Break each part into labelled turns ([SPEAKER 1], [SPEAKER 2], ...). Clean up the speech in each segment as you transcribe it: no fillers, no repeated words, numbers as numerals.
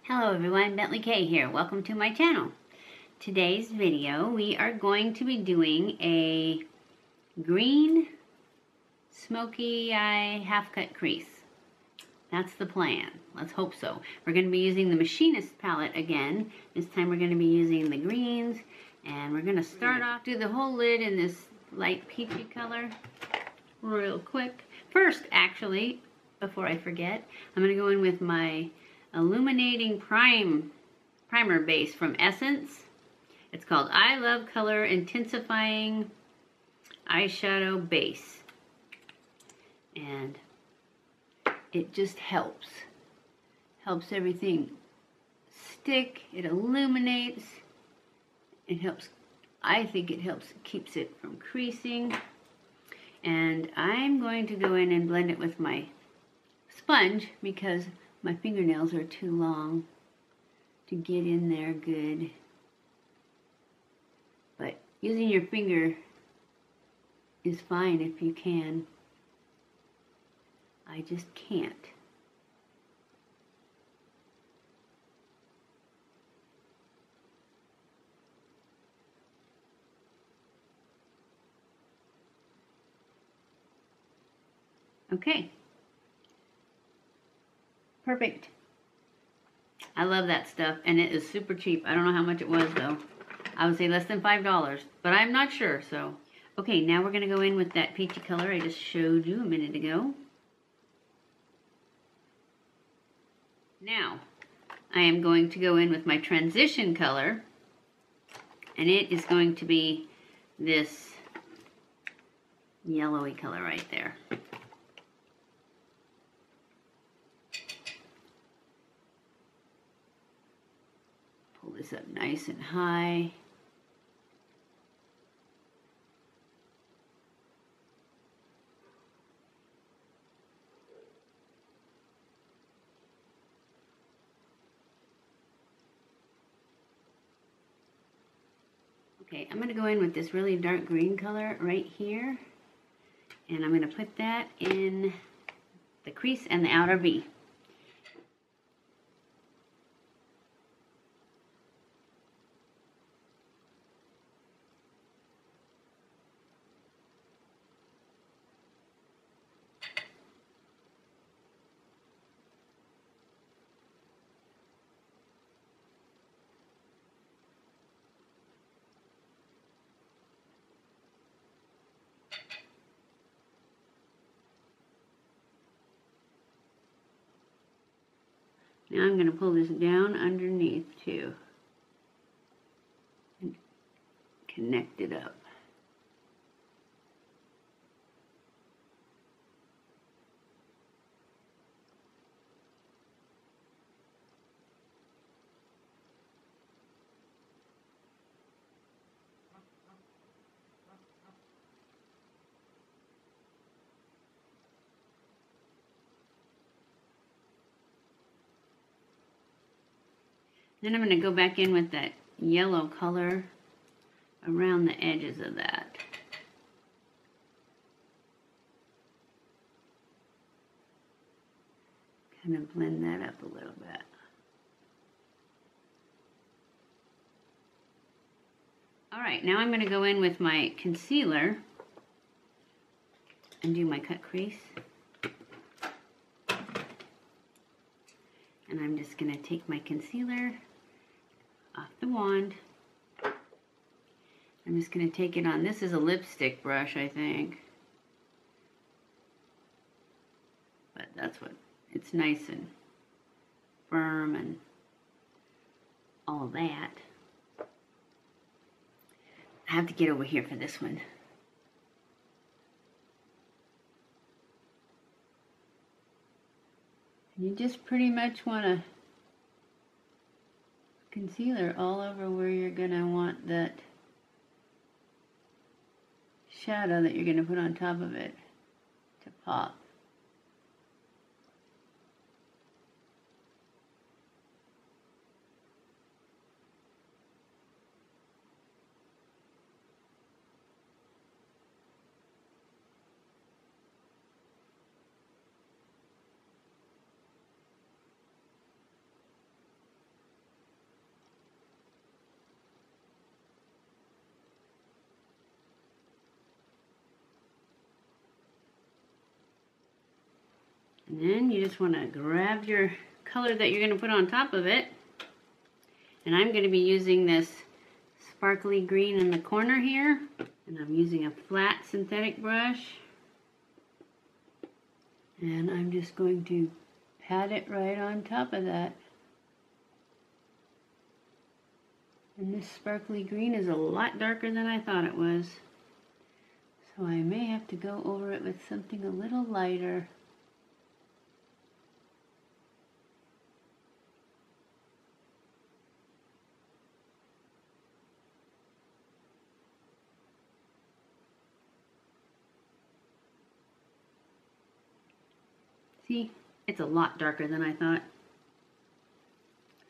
[SPEAKER 1] Hello everyone, BentlyK here. Welcome to my channel. Today's video we are going to be doing a green smoky eye half cut crease. That's the plan. Let's hope so. We're going to be using the Machinist palette again. This time we're going to be using the greens, and we're going to start off, do the whole lid in this light peachy color real quick. First, actually, before I forget, I'm going to go in with my Illuminating Primer Base from Essence. It's called I Love Color Intensifying Eyeshadow Base. And it just helps everything stick. It illuminates. It helps, I think it helps, keeps it from creasing. And I'm going to go in and blend it with my sponge because my fingernails are too long to get in there good. But using your finger is fine if you can. I just can't. Okay. Perfect. I love that stuff, and it is super cheap. I don't know how much it was though. I would say less than $5, but I'm not sure, so. Okay, now we're gonna go in with that peachy color I just showed you a minute ago. Now, I am going to go in with my transition color, and it is going to be this yellowy color right there. Pull this up nice and high. Okay, I'm going to go in with this really dark green color right here, and I'm going to put that in the crease and the outer V. Now I'm going to pull this down underneath too and connect it up. Then I'm going to go back in with that yellow color around the edges of that. Kind of blend that up a little bit. Alright, now I'm going to go in with my concealer and do my cut crease. And I'm just going to take my concealer off the wand. I'm just going to take it on. This is a lipstick brush, I think. But that's what, it's nice and firm and all that. I have to get over here for this one. You just pretty much want to concealer all over where you're going to want that shadow that you're going to put on top of it to pop. And then you just want to grab your color that you're going to put on top of it. And I'm going to be using this sparkly green in the corner here. And I'm using a flat synthetic brush. And I'm just going to pat it right on top of that. And this sparkly green is a lot darker than I thought it was. So I may have to go over it with something a little lighter. See, it's a lot darker than I thought.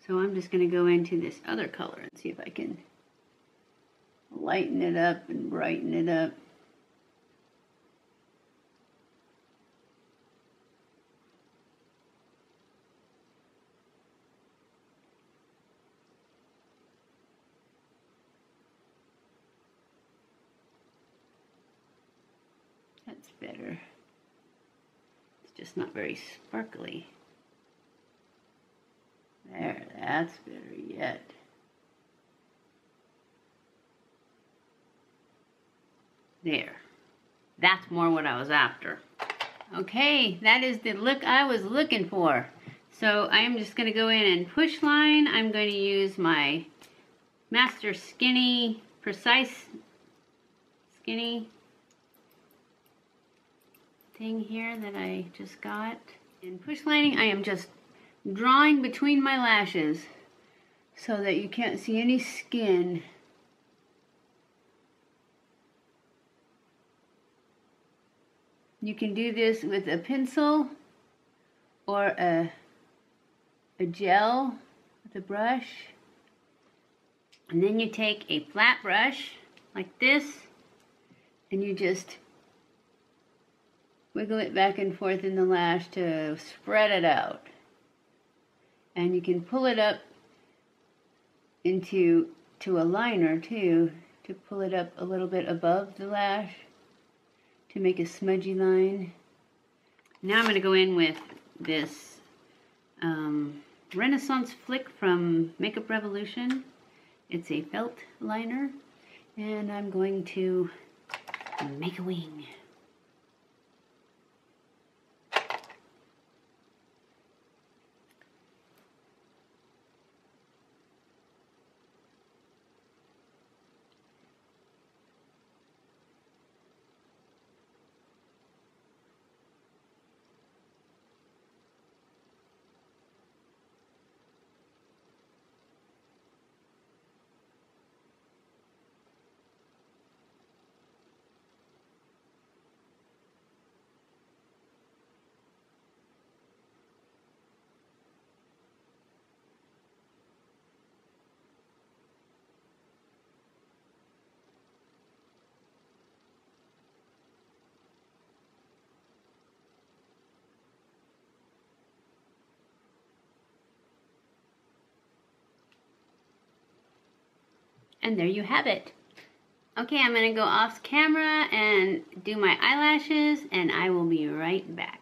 [SPEAKER 1] So I'm just going to go into this other color and see if I can lighten it up and brighten it up. That's better. Just not very sparkly. There, that's better yet. There. That's more what I was after. Okay, that is the look I was looking for. So I am just going to go in and push line. I'm going to use my Master Skinny, Precise Skinny thing here that I just got. In push lining, I am just drawing between my lashes so that you can't see any skin. You can do this with a pencil or a gel with a brush. And then you take a flat brush like this and you just wiggle it back and forth in the lash to spread it out. And you can pull it up into a liner too, to pull it up a little bit above the lash to make a smudgy line. Now I'm going to go in with this Renaissance Flick from Makeup Revolution. It's a felt liner, and I'm going to make a wing. And there you have it. Okay, I'm gonna go off camera and do my eyelashes, and I will be right back.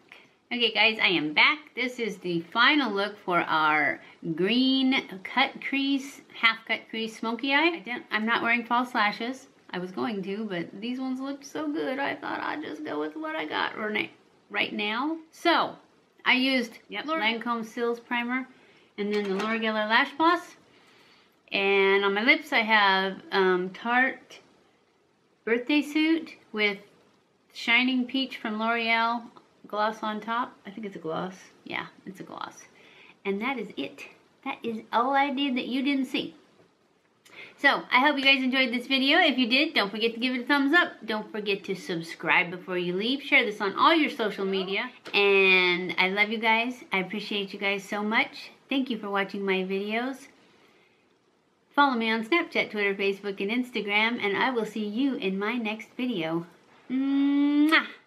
[SPEAKER 1] Okay guys, I am back. This is the final look for our green cut crease, half cut crease smoky eye. I'm not wearing false lashes. I was going to, but these ones looked so good, I thought I'd just go with what I got right now. So, I used Lancome Sills Primer, and then the Laura Geller Lash Gloss. And on my lips I have Tarte Birthday Suit with Shining Peach from L'Oreal gloss on top. I think it's a gloss. Yeah, it's a gloss. And that is it. That is all I did that you didn't see. So, I hope you guys enjoyed this video. If you did, don't forget to give it a thumbs up. Don't forget to subscribe before you leave. Share this on all your social media. And I love you guys. I appreciate you guys so much. Thank you for watching my videos. Follow me on Snapchat, Twitter, Facebook, and Instagram, and I will see you in my next video. Mwah!